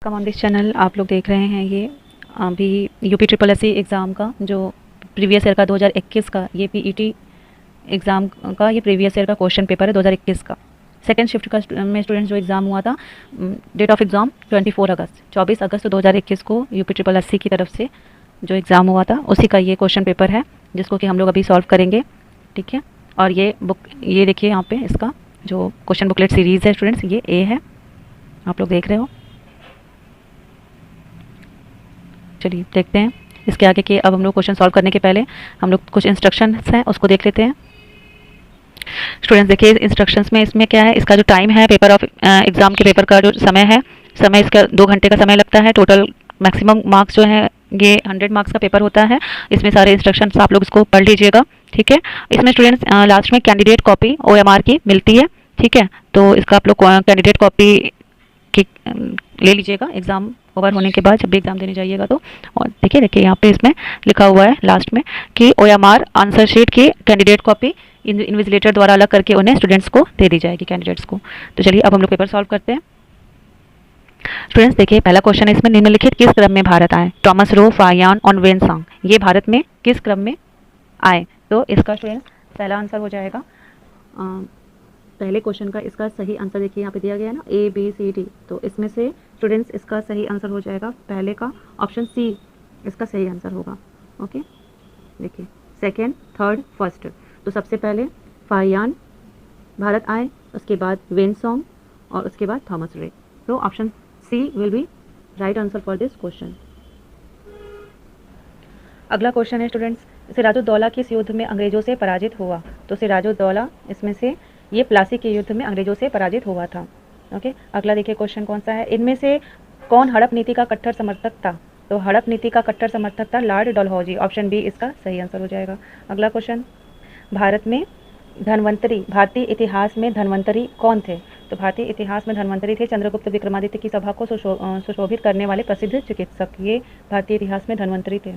Welcome on this channel. आप लोग देख रहे हैं ये अभी यूपी ट्रिपल एससी एग्ज़ाम का जो प्रीवियस ईयर का 2021 का ये पीईटी एग्ज़ाम का ये प्रीवियस ईयर का क्वेश्चन पेपर है 2021 का। सेकेंड शिफ्ट का में स्टूडेंट्स जो एग्ज़ाम हुआ था, डेट ऑफ एग्ज़ाम 24 अगस्त 2021 को यूपी ट्रिपल एससी की तरफ से जो एग्ज़ाम हुआ था उसी का ये क्वेश्चन पेपर है जिसको कि हम लोग अभी सॉल्व करेंगे। ठीक है, और ये बुक ये देखिए यहाँ पे इसका जो क्वेश्चन बुकलेट सीरीज़ है स्टूडेंट्स, ये ए है, आप लोग देख रहे हो। चलिए देखते हैं इसके आगे के। अब हम लोग क्वेश्चन सॉल्व करने के पहले हम लोग कुछ इंस्ट्रक्शंस हैं उसको देख लेते हैं। स्टूडेंट्स देखिए इंस्ट्रक्शंस में इसमें क्या है, इसका जो टाइम है पेपर ऑफ एग्ज़ाम के पेपर का जो समय है, समय इसका 2 घंटे का समय लगता है। टोटल मैक्सिमम मार्क्स जो है ये 100 मार्क्स का पेपर होता है। इसमें सारे इंस्ट्रक्शंस आप लोग इसको पढ़ लीजिएगा। ठीक है, इसमें स्टूडेंट्स लास्ट में कैंडिडेट कॉपी OMR की मिलती है। ठीक है, तो इसका आप लोग कैंडिडेट कॉपी की ले लीजिएगा एग्ज़ाम ओवर होने के बाद जब भी एग्ज़ाम देने जाइएगा तो। और देखिए यहाँ पे इसमें लिखा हुआ है लास्ट में कि OMR आंसर शीट की कैंडिडेट कॉपी इन्विजिलेटर द्वारा अलग करके उन्हें स्टूडेंट्स को दे दी जाएगी, कैंडिडेट्स को। तो चलिए अब हम लोग पेपर सॉल्व करते हैं। स्टूडेंट्स देखिए पहला क्वेश्चन है इसमें, निम्नलिखित किस क्रम में भारत आए? टॉमस रो, फायान और वेनसांग, ये भारत में किस क्रम में आए? तो इसका स्टूडेंट्स पहला आंसर हो जाएगा पहले क्वेश्चन का इसका सही आंसर देखिए यहाँ पे दिया गया है ना, ABCD। तो इसमें से स्टूडेंट्स इसका सही आंसर हो जाएगा पहले का ऑप्शन C, इसका सही आंसर होगा। ओके, देखिए सेकेंड, थर्ड, फर्स्ट। तो सबसे पहले फायान भारत आए, उसके बाद वेनसोंग और उसके बाद थॉमस रे। तो option C will be right answer for this question. अगला क्वेश्चन है स्टूडेंट्स, सिराजुद्दौला किस युद्ध में अंग्रेजों से पराजित हुआ? तो सिराजुद्दौला इसमें से ये प्लासी के युद्ध में अंग्रेजों से पराजित हुआ था। ओके, अगला देखिए क्वेश्चन कौन सा है, इनमें से कौन हड़प नीति का कट्टर समर्थक था? तो हड़प नीति का कट्टर समर्थक था लॉर्ड डलहौजी, ऑप्शन B इसका सही आंसर हो जाएगा। अगला क्वेश्चन, भारत में धन्वंतरी, भारतीय इतिहास में धन्वंतरी कौन थे? तो भारतीय इतिहास में धन्वंतरी थे चंद्रगुप्त विक्रमादित्य की सभा को सुशोभित करने वाले प्रसिद्ध चिकित्सक, ये भारतीय इतिहास में धन्वंतरी थे।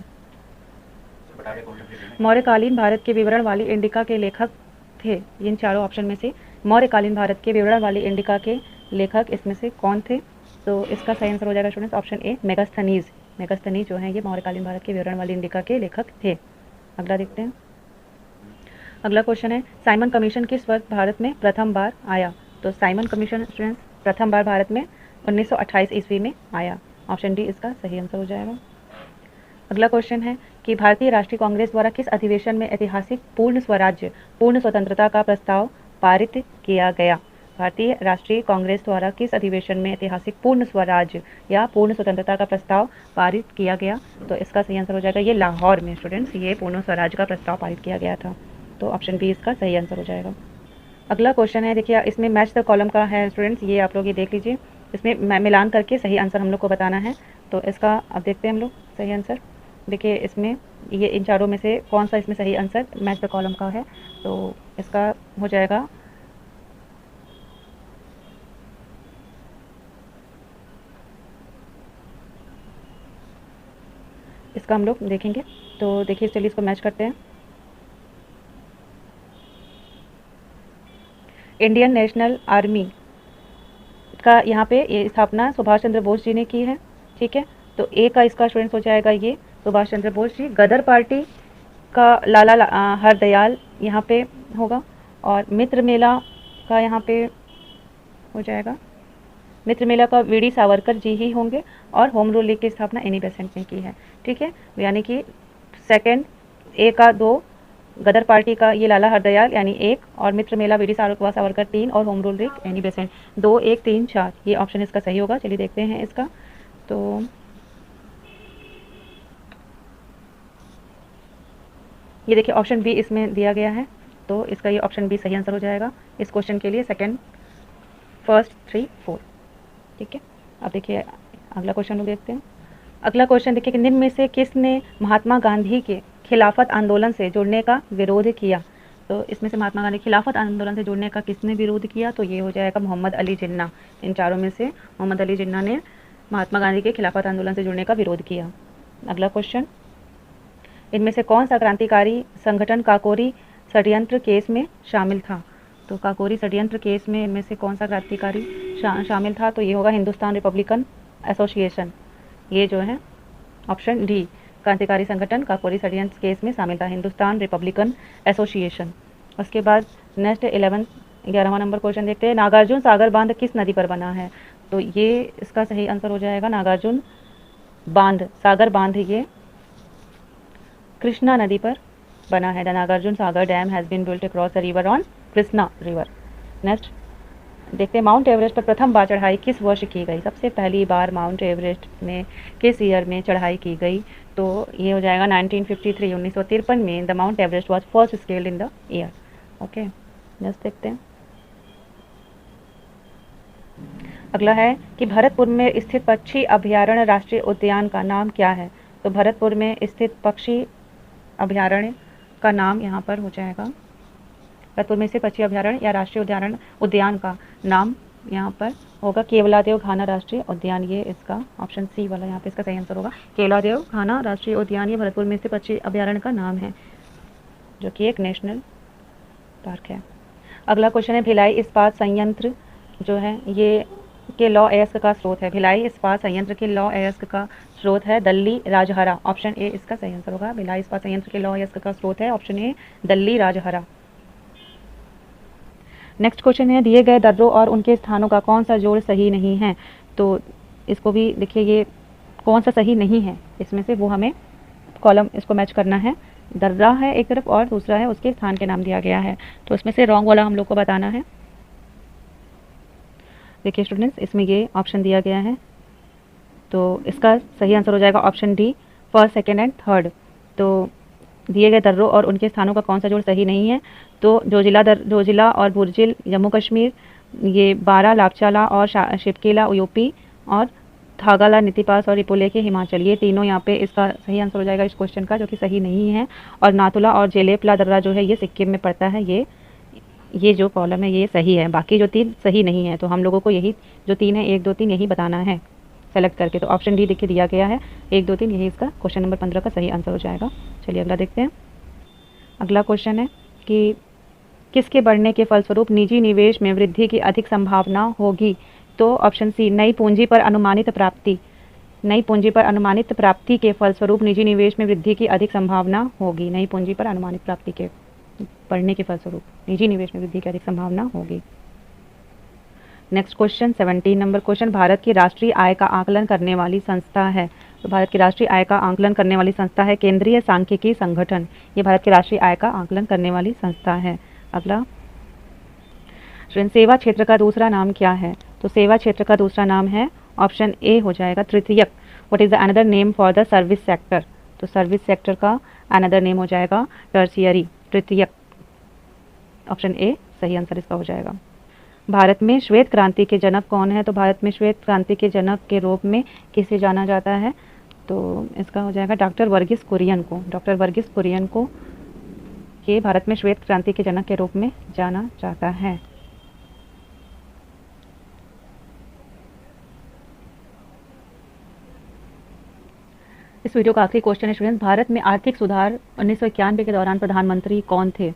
मौर्यकालीन भारत के विवरण वाली इंडिका के लेखक थे, इन चारों ऑप्शन में से मौर्यकालीन भारत के विवरण वाली इंडिका के लेखक इसमें से कौन थे? तो इसका सही आंसर हो जाएगा students option A, Megasthenes. Megasthenes जो है ये मौर्यकालीन भारत के विवरण वाली इंडिका के लेखक थे। अगला देखते हैं। अगला क्वेश्चन है, साइमन कमीशन किस वर्ष भारत में प्रथम बार आया? तो साइमन कमीशन स्टूडेंट्स प्रथम बार भारत में 1928 ईस्वी में आया, ऑप्शन D इसका सही आंसर हो जाएगा। अगला क्वेश्चन है कि भारतीय राष्ट्रीय कांग्रेस द्वारा किस अधिवेशन में ऐतिहासिक पूर्ण स्वराज्य, पूर्ण स्वतंत्रता का प्रस्ताव पारित किया गया? भारतीय राष्ट्रीय कांग्रेस द्वारा किस अधिवेशन में ऐतिहासिक पूर्ण स्वराज्य या पूर्ण स्वतंत्रता का प्रस्ताव पारित किया गया? तो इसका सही आंसर हो जाएगा ये लाहौर में स्टूडेंट्स ये पूर्ण स्वराज्य का प्रस्ताव पारित किया गया था। तो ऑप्शन B इसका सही आंसर हो जाएगा। अगला क्वेश्चन है, देखिए इसमें मैच द कॉलम का है स्टूडेंट्स, ये आप लोग ये देख लीजिए, इसमें मिलान करके सही आंसर हम लोग को बताना है। तो इसका अब देखते हैं हम लोग सही आंसर। देखिए इसमें ये इन चारों में से कौन सा इसमें सही आंसर मैच द कॉलम का है? तो इसका हो जाएगा इसका हम लोग देखेंगे। तो देखिए चलिए इसको मैच करते हैं। इंडियन नेशनल आर्मी का यहाँ पे ये स्थापना सुभाष चंद्र बोस जी ने की है। ठीक है, तो A का इसका स्टूडेंट्स हो जाएगा ये सुभाष चंद्र बोस जी। गदर पार्टी का लाला हरदयाल यहाँ पे होगा, और मित्र मेला का यहाँ पे हो जाएगा, मित्र मेला का वीडी सावरकर जी ही होंगे, और होम रूल लीग की स्थापना एनी बेसेंट ने की है। ठीक है, यानी कि सेकंड A का 2, गदर पार्टी का ये लाला हरदयाल यानी 1, और मित्र मेला वीडी सावरकर 3, और home rule league Annie Besant 2, 1, 3, 4, ये ऑप्शन इसका सही होगा। चलिए देखते हैं इसका। तो ये देखिए ऑप्शन B इसमें दिया गया है, तो इसका ये ऑप्शन B सही आंसर हो जाएगा इस क्वेश्चन के लिए, सेकंड, फर्स्ट, 3, 4। ठीक है, अब देखिए अगला क्वेश्चन लोग देखते हैं। अगला क्वेश्चन देखिए कि निम्न में से किसने महात्मा गांधी के खिलाफत आंदोलन से जुड़ने का विरोध किया? तो इसमें से महात्मा गांधी खिलाफत आंदोलन से जुड़ने का किसने विरोध किया? तो ये हो जाएगा मोहम्मद अली जिन्ना। इन चारों में से मोहम्मद अली जिन्ना ने महात्मा गांधी के खिलाफत आंदोलन से जुड़ने का विरोध किया। अगला क्वेश्चन, इनमें से कौन सा क्रांतिकारी संगठन काकोरी षड्यंत्र केस में शामिल था? तो काकोरी षड्यंत्र केस में इनमें से कौन सा क्रांतिकारी शामिल था? तो ये होगा हिंदुस्तान रिपब्लिकन एसोसिएशन, ये जो है ऑप्शन डी क्रांतिकारी संगठन काकोरी षड्यंत्र केस में शामिल था, हिंदुस्तान रिपब्लिकन एसोसिएशन। उसके बाद नेक्स्ट 11वां नंबर क्वेश्चन देखते हैं, नागार्जुन सागर बांध किस नदी पर बना है? तो ये इसका सही आंसर हो जाएगा नागार्जुन बांध, सागर बांध ये कृष्णा नदी पर बना है। The Nagarjuna Sagar dam has been built across the river on Krishna river. Next देखते हैं, माउंट एवरेस्ट पर प्रथम बार चढ़ाई किस वर्ष की गई? सबसे पहली बार माउंट एवरेस्ट में किस ईयर में चढ़ाई की गई? तो ये हो जाएगा 1953, 1953 में the mount Everest was first scaled in the year. Okay, next देखते हैं। अगला है कि भरतपुर में स्थित पक्षी अभयारण्य राष्ट्रीय उद्यान का नाम क्या है? तो भरतपुर में स्थित पक्षी अभयारण्य का नाम यहाँ पर हो जाएगा, भरतपुर में स्थित पक्षी अभयारण्य या राष्ट्रीय उद्यान का नाम यहाँ पर होगा केवलादेव घाना राष्ट्रीय उद्यान। ये इसका ऑप्शन सी वाला यहाँ पे इसका सही आंसर होगा, केवलादेव घाना राष्ट्रीय उद्यान ये भरतपुर में स्थित पक्षी अभयारण्य का नाम है, जो कि एक नेशनल पार्क है। अगला क्वेश्चन है, भिलाई इस्पात संयंत्र जो है ये के लौ अयस्क का स्रोत है। भिलाई इस्पात संयंत्र के लौ अयस्क का स्रोत है दल्ली राजहरा, ऑप्शन ए इसका सही आंसर होगा। भिलाई इस्पात संयंत्र के लौ अयस्क का स्रोत है option A Dalli Rajhara. Next question है, दिए गए दर्रों और उनके स्थानों का कौन सा जोड़ सही नहीं है? तो इसको भी देखिए, ये कौन सा सही नहीं है इसमें से वो हमें कॉलम इसको मैच करना है। दर्रा है एक तरफ और दूसरा है उसके स्थान के नाम दिया गया है, तो इसमें से रॉन्ग वाला हम लोग को बताना है। देखिए स्टूडेंट्स, इसमें ये ऑप्शन दिया गया है, तो इसका सही आंसर हो जाएगा option D first, second and third. तो दिए गए दर्रों और उनके स्थानों का कौन सा जोड़ सही नहीं है? तो जोजिला और बुर्जिल जम्मू कश्मीर, ये बारा लापचाला और शिपकेला यूपी, और थागाला नीतिपास और रिपोलेखे हिमाचल, ये तीनों यहाँ पे इसका सही आंसर हो जाएगा इस क्वेश्चन का, जो कि सही नहीं है। और नाथुला और जेलेपला दर्रा जो है ये सिक्किम में पड़ता है, ये जो कॉलम है ये सही है, बाकी जो 3 सही नहीं है। तो हम लोगों को यही जो 3 है 1 2 3 यही बताना है सेलेक्ट करके। तो ऑप्शन डी देखिए दिया गया है 1 2 3, यही इसका क्वेश्चन नंबर 15 का सही आंसर हो जाएगा। चलिए अगला देखते हैं। अगला क्वेश्चन है कि किसके बढ़ने के फलस्वरूप निजी निवेश में वृद्धि की अधिक संभावना होगी? तो ऑप्शन सी नई पूंजी पर अनुमानित प्राप्ति, नई पूंजी पर अनुमानित प्राप्ति के फलस्वरूप निजी निवेश में वृद्धि की अधिक संभावना होगी। नई पूंजी पर अनुमानित प्राप्ति के बढ़ने के फलस्वरूप निजी निवेश में वृद्धि की अधिक संभावना होगी। Next question 17 number question, Bharat की राष्ट्रीय आय का आकलन करने वाली संस्था है। तो भारत की राष्ट्रीय आय का आकलन करने वाली संस्था है केंद्रीय सांख्यिकी संगठन, ये भारत की राष्ट्रीय आय का आकलन करने वाली संस्था है। अगला, सेवा क्षेत्र का दूसरा नाम क्या है? तो सेवा क्षेत्र का दूसरा नाम है ऑप्शन ए हो जाएगा तृतीयक। What is the another name for the service sector? तो सर्विस सेक्टर का अनदर नेम हो जाएगा टर्शियरी, तृतीयक। ऑप्शन ए सही आंसर इसका हो जाएगा। भारत में श्वेत क्रांति के जनक कौन है? तो भारत में श्वेत क्रांति के जनक के रूप में किसे जाना जाता है? तो इसका हो जाएगा डॉक्टर वर्गीस कुरियन को। डॉक्टर वर्गीस कुरियन को ये भारत में श्वेत क्रांति के जनक के रूप में जाना जाता है। इस वीडियो का आखिरी क्वेश्चन है स्टूडेंट्स, भारत में आर्थिक सुधार 1991 के दौरान प्रधानमंत्री कौन थे?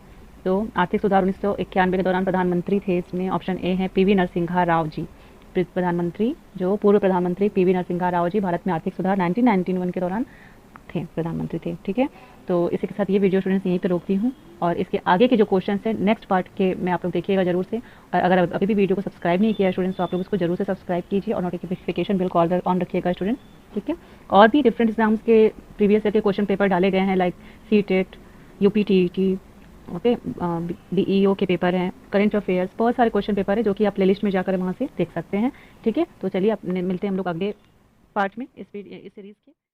तो आर्थिक सुधार 1991 के दौरान प्रधानमंत्री थे, इसमें ऑप्शन ए है पीवी नरसिम्हा राव जी। प्रधानमंत्री जो पूर्व प्रधानमंत्री पीवी नरसिम्हा राव जी भारत में आर्थिक सुधार 1991 के दौरान थे, प्रधानमंत्री थे। ठीक है, तो इसी के साथ ये वीडियो स्टूडेंट्स यहीं पे रोकती हूँ, और इसके आगे के जो क्वेश्चन है नेक्स्ट पार्ट के में आप लोग देखिएगा जरूर से। और अगर अभी भी वीडियो को सब्सक्राइब नहीं किया है स्टूडेंट्स, तो आप लोग उसको जरूर से सब्सक्राइब कीजिए और नोटिफिकेशन बिल कॉल ऑन रखिएगा स्टूडेंट। ठीक है, और भी डिफरेंट एग्जाम्स के प्रीवियस ईयर के क्वेश्चन पेपर डाले गए हैं, like CTET, UPTT, okay, BEO के पेपर हैं, करंट अफेयर्स, बहुत सारे क्वेश्चन पेपर है जो कि आप प्लेलिस्ट में जाकर वहाँ से देख सकते हैं। ठीक है, तो चलिए मिलते हैं हम लोग अगले पार्ट में इस सीरीज़ के।